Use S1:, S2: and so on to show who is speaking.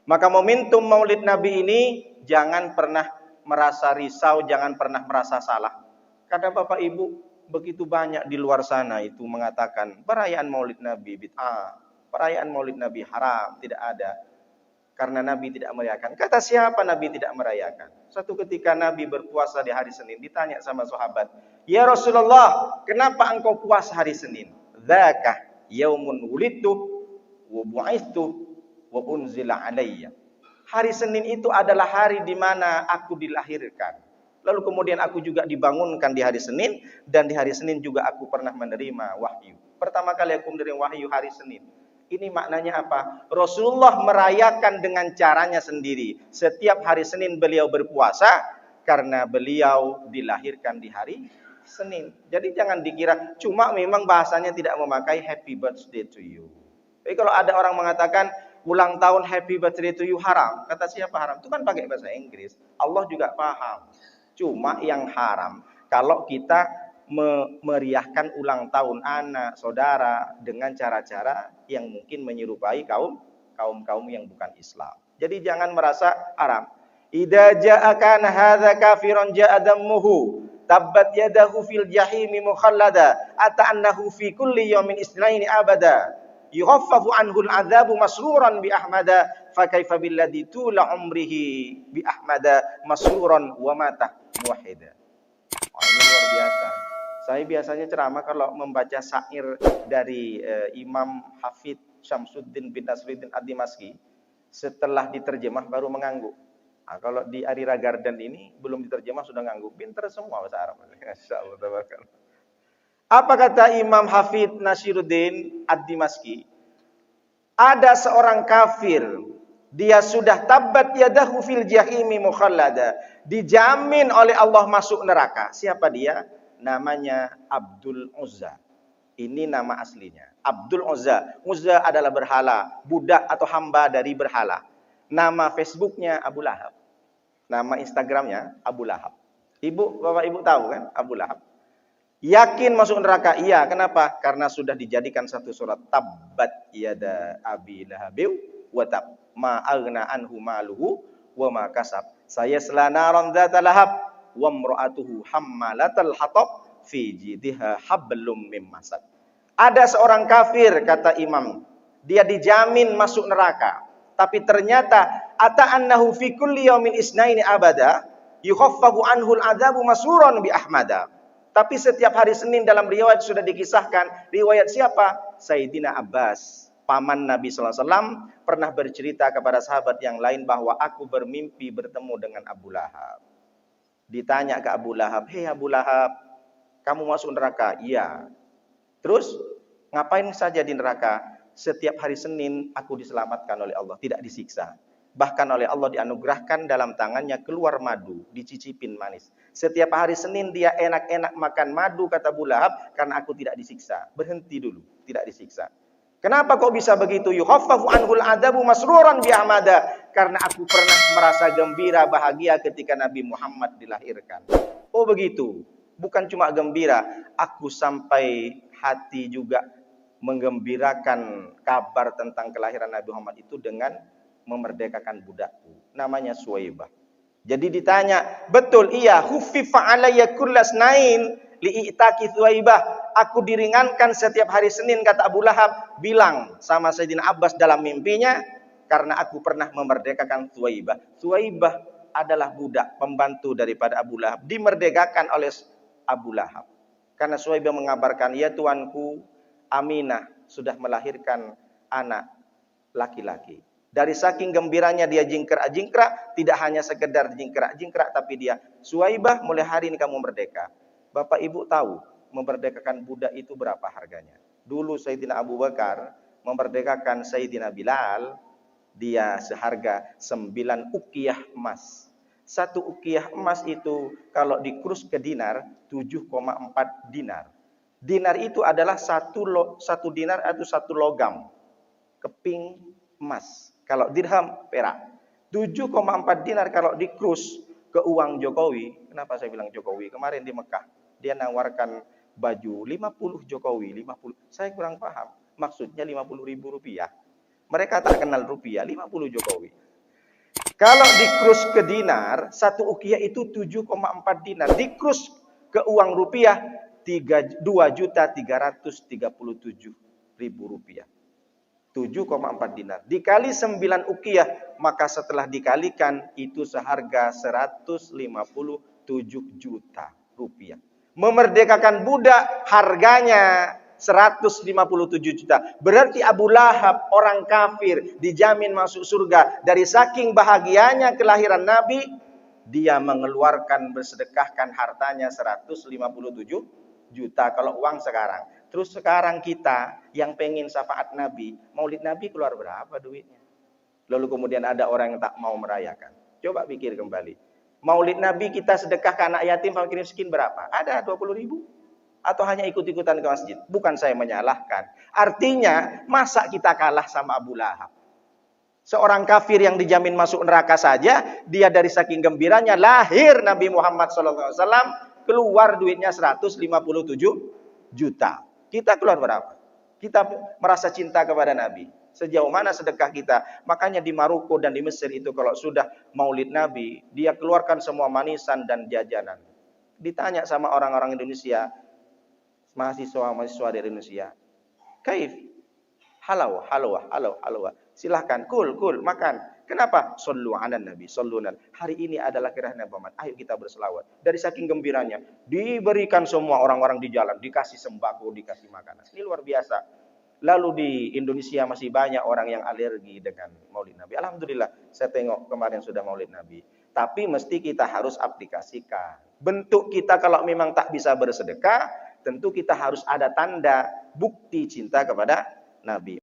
S1: Maka momentum Maulid Nabi ini jangan pernah merasa risau, jangan pernah merasa salah. Karena Bapak Ibu begitu banyak di luar sana itu mengatakan perayaan Maulid Nabi bid'ah, perayaan Maulid Nabi haram, tidak ada. Karena Nabi tidak merayakan. Kata siapa Nabi tidak merayakan? Suatu ketika Nabi berpuasa di hari Senin, ditanya sama sahabat, "Ya Rasulullah, kenapa engkau puasa hari Senin?" "Dzaka yaumun wulidtu wa bu'itstu wa unzila alayya." Hari Senin itu adalah hari di mana aku dilahirkan. Lalu kemudian aku juga dibangunkan di hari Senin, dan di hari Senin juga aku pernah menerima wahyu. Pertama kali aku menerima wahyu hari Senin. Ini maknanya apa? Rasulullah merayakan dengan caranya sendiri. Setiap hari Senin beliau berpuasa karena beliau dilahirkan di hari Senin. Jadi jangan dikira cuma memang bahasanya tidak memakai happy birthday to you. Jadi kalau ada orang mengatakan ulang tahun happy birthday to you haram, kata siapa haram? Itu kan pakai bahasa Inggris. Allah juga paham. Cuma yang haram kalau kita meriahkan ulang tahun anak, saudara dengan cara-cara yang mungkin menyerupai kaum yang bukan Islam. Jadi jangan merasa haram. Idza ja'aka hadza kafirun ja'a dammuhu tabbat yadahu fil jahimi mukhallada ata annahu fi kulli yawmin isnaini abada yukhaffafu anhu al-'adzabu masruran bi ahmada fa kaifa billadzi tula umrihi bi ahmada masruran wa mata muwahhida. Ini luar biasa. Saya biasanya ceramah kalau membaca syair dari Imam Hafidz Syamsuddin bin Nasruddin Ad-Dimashqi, setelah diterjemah baru mengangguk. Nah, kalau di Arira Garden ini belum diterjemah sudah ngangguk. Pinter semua bahasa Arab. Masyaallah tabarakallah. Apa kata Imam Hafidz Nasruddin Ad-Dimashqi? Ada seorang kafir, dia sudah tabbat yadahu fil jahimi mukhallada, dijamin oleh Allah masuk neraka. Siapa dia? Namanya Abdul Uzza. Ini nama aslinya, Abdul Uzza. Uzza adalah berhala, budak atau hamba dari berhala. Nama Facebooknya Abu Lahab. Nama Instagramnya Abu Lahab. Bapak Ibu tahu kan Abu Lahab? Yakin masuk neraka? Iya. Kenapa? Karena sudah dijadikan satu surat, tabbat yada abi lahabiw wa tab ma aghna anhu maluhu wa ma kasab sayasla naran dzata lahab wa imra'atuhu hammalatal hatab fi jidha hablum mim masad. Ada seorang kafir, kata Imam, dia dijamin masuk neraka, tapi ternyata ata annahu fi kulli yaumin isnaini abada yukhaffafu anhu al-'adzabu masruran bi ahmada. Tapi setiap hari Senin dalam riwayat sudah dikisahkan, riwayat siapa? Sayyidina Abbas, paman Nabi SAW, pernah bercerita kepada sahabat yang lain bahwa aku bermimpi bertemu dengan Abu Lahab. Ditanya ke Abu Lahab, "Hei Abu Lahab, kamu masuk neraka?" "Iya." "Terus ngapain saja di neraka?" "Setiap hari Senin aku diselamatkan oleh Allah, tidak disiksa. Bahkan oleh Allah dianugerahkan dalam tangannya keluar madu, dicicipin manis. Setiap hari Senin dia enak-enak makan madu," kata Abu Lahab, "karena aku tidak disiksa." Berhenti dulu, tidak disiksa. "Kenapa kok bisa begitu?" "Yukhaffafu anhul 'adzabu masruran bi ahmada." Karena aku pernah merasa gembira, bahagia ketika Nabi Muhammad dilahirkan. Oh begitu. Bukan cuma gembira, aku sampai hati juga menggembirakan kabar tentang kelahiran Nabi Muhammad itu dengan memerdekakan budakku, namanya Suwaibah. Jadi ditanya, "Betul?" "Iya." "Khuffifa alayya kullasnain li'itaki Suwaibah." Aku diringankan setiap hari Senin, kata Abu Lahab. Bilang sama Sayyidina Abbas dalam mimpinya, karena aku pernah memerdekakan Suwaibah. Suwaibah adalah budak pembantu daripada Abu Lahab, dimerdekakan oleh Abu Lahab. Karena Suwaibah mengabarkan, "Ya tuanku, Aminah sudah melahirkan anak laki-laki." Dari saking gembiranya dia jingkrak-jingkrak, tidak hanya sekedar jingkrak-jingkrak, tapi dia, "Suwaibah, mulai hari ini kamu merdeka." Bapak Ibu tahu memerdekakan budak itu berapa harganya? Dulu Sayyidina Abu Bakar memerdekakan Sayyidina Bilal, dia seharga 9 ukiyah emas. 1 ukiyah emas itu kalau dikurus ke dinar 7,4 dinar. Dinar itu adalah satu dinar atau satu logam keping emas. Kalau dirham perak. 7,4 dinar kalau dikrus ke uang Jokowi. Kenapa saya bilang Jokowi? Kemarin di Mekah dia nawarkan baju 50 Jokowi, 50. Saya kurang paham. Maksudnya 50.000 rupiah. Mereka tak kenal rupiah, 50 Jokowi. Kalau dikrus ke dinar, 1 uqiyah itu 7,4 dinar. Dikrus ke uang rupiah, 2.337.000 rupiah. 7,4 dinar. Dikali 9 uqiyah, maka setelah dikalikan, itu seharga 157 juta rupiah. Memerdekakan budak, harganya 157 juta. Berarti Abu Lahab, orang kafir, dijamin masuk surga. Dari saking bahagianya kelahiran Nabi, dia mengeluarkan, bersedekahkan hartanya 157 juta kalau uang sekarang. Terus sekarang kita yang pengen syafaat Nabi, maulid Nabi keluar berapa duitnya? Lalu kemudian ada orang yang tak mau merayakan. Coba pikir kembali. Maulid Nabi kita sedekah ke anak yatim, fakir miskin berapa? Ada 20.000? Atau hanya ikut-ikutan ke masjid? Bukan saya menyalahkan. Artinya, masa kita kalah sama Abu Lahab? Seorang kafir yang dijamin masuk neraka saja, dia dari saking gembiranya lahir Nabi Muhammad SAW, keluar duitnya 157 juta. Kita keluar berapa? Kita merasa cinta kepada Nabi. Sejauh mana sedekah kita? Makanya di Maroko dan di Mesir itu kalau sudah maulid Nabi, dia keluarkan semua manisan dan jajanan. Ditanya sama orang-orang Indonesia, mahasiswa di Indonesia, kaif? Halau. Silahkan, kul, makan. Kenapa? Sallu ala Nabi, sallu ala. Hari ini adalah kelahiran Nabi Muhammad. Ayo kita berselawat. Dari saking gembiranya, diberikan semua orang-orang di jalan, dikasih sembako, dikasih makanan. Ini luar biasa. Lalu di Indonesia masih banyak orang yang alergi dengan maulid Nabi. Alhamdulillah, saya tengok kemarin sudah maulid Nabi. Tapi mesti kita harus aplikasikan. Bentuk kita kalau memang tak bisa bersedekah, tentu kita harus ada tanda bukti cinta kepada Nabi.